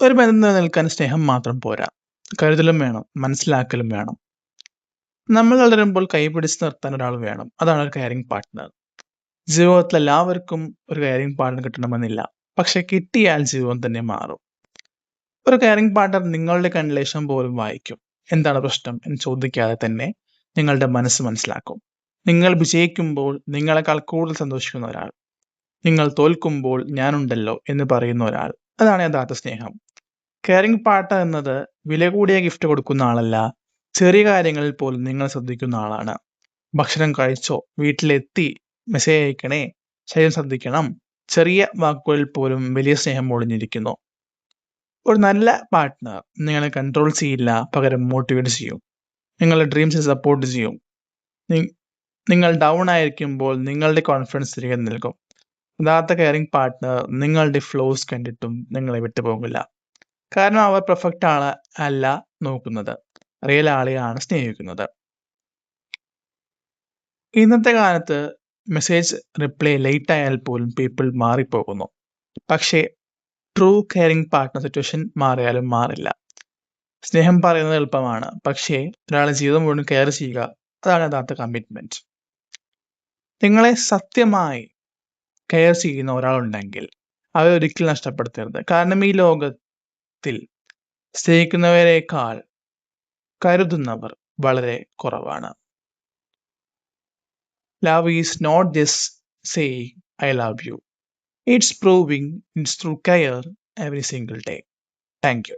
ഒരു ബന്ധം നിലനിൽക്കാൻ സ്നേഹം മാത്രം പോരാ, കരുതലും വേണം, മനസ്സിലാക്കലും വേണം. നമ്മൾ വളരുമ്പോൾ കൈപിടിച്ച് നിർത്താൻ ഒരാൾ വേണം. അതാണ് ഒരു കെയറിംഗ് പാർട്ട്ണർ. ജീവിതത്തിൽ എല്ലാവർക്കും ഒരു കെയറിംഗ് പാർട്ട്ണർ കിട്ടണമെന്നില്ല, പക്ഷെ കിട്ടിയാൽ ജീവിതം തന്നെ മാറും. ഒരു കെയറിംഗ് പാർട്ട്ണർ നിങ്ങളുടെ കണ്ണിലേശം പോലും വായിക്കും. എന്താണ് പ്രശ്നം എന്ന് ചോദിക്കാതെ തന്നെ നിങ്ങളുടെ മനസ്സ് മനസ്സിലാക്കും. നിങ്ങൾ വിജയിക്കുമ്പോൾ നിങ്ങളെക്കാൾ കൂടുതൽ സന്തോഷിക്കുന്ന ഒരാൾ, നിങ്ങൾ തോൽക്കുമ്പോൾ ഞാനുണ്ടല്ലോ എന്ന് പറയുന്ന ഒരാൾ, അതാണ് യഥാർത്ഥ സ്നേഹം. കെയറിംഗ് പാർട്ട്ണർ എന്നത് വില കൂടിയ ഗിഫ്റ്റ് കൊടുക്കുന്ന ആളല്ല, ചെറിയ കാര്യങ്ങളിൽ പോലും നിങ്ങൾ ശ്രദ്ധിക്കുന്ന ആളാണ്. ഭക്ഷണം കഴിച്ചോ, വീട്ടിലെത്തി, മെസ്സേജ് അയക്കണേ, ശരീരം ശ്രദ്ധിക്കണം, ചെറിയ വാക്കുകളിൽ പോലും വലിയ സ്നേഹം ഒളിഞ്ഞിരിക്കുന്നു. ഒരു നല്ല പാർട്ട്ണർ നിങ്ങളെ കൺട്രോൾ ചെയ്യില്ല, പകരം മോട്ടിവേറ്റ് ചെയ്യും. നിങ്ങളുടെ ഡ്രീംസിനെ സപ്പോർട്ട് ചെയ്യും. നിങ്ങൾ ഡൗൺ ആയിരിക്കുമ്പോൾ നിങ്ങളുടെ കോൺഫിഡൻസ് തിരികെ നൽകും. യഥാർത്ഥ കെയറിംഗ് പാർട്ട്ണർ നിങ്ങളുടെ ഫ്ലോസ് കണ്ടിട്ടും നിങ്ങളെ വിട്ടുപോകില്ല. കാരണം അവർ പെർഫെക്റ്റ് ആളെ അല്ല നോക്കുന്നത്, റിയൽ ആളെയാണ് സ്നേഹിക്കുന്നത്. ഇന്നത്തെ കാലത്ത് മെസ്സേജ് റിപ്ലൈ ലേറ്റ് ആയാൽ പോലും പീപ്പിൾ മാറിപ്പോകുന്നു. പക്ഷേ ട്രൂ കെയറിംഗ് പാർട്ട്ണർ സിറ്റുവേഷൻ മാറിയാലും മാറില്ല. സ്നേഹം പറയുന്നത് എളുപ്പമാണ്, പക്ഷേ ഒരാളെ ജീവിതം മുഴുവൻ കെയർ ചെയ്യുക, അതാണ് യഥാർത്ഥ കമ്മിറ്റ്മെന്റ്. നിങ്ങളെ സത്യമായി കെയർ ചെയ്യുന്ന ഒരാളുണ്ടെങ്കിൽ അവരെ ഒരിക്കലും നഷ്ടപ്പെടുത്തരുത്. കാരണം ഈ ലോകത്തിൽ സ്നേഹിക്കുന്നവരെക്കാൾ കരുതുന്നവർ വളരെ കുറവാണ്. Love is not just saying I love you. It's proving it's through care every single day. Thank you.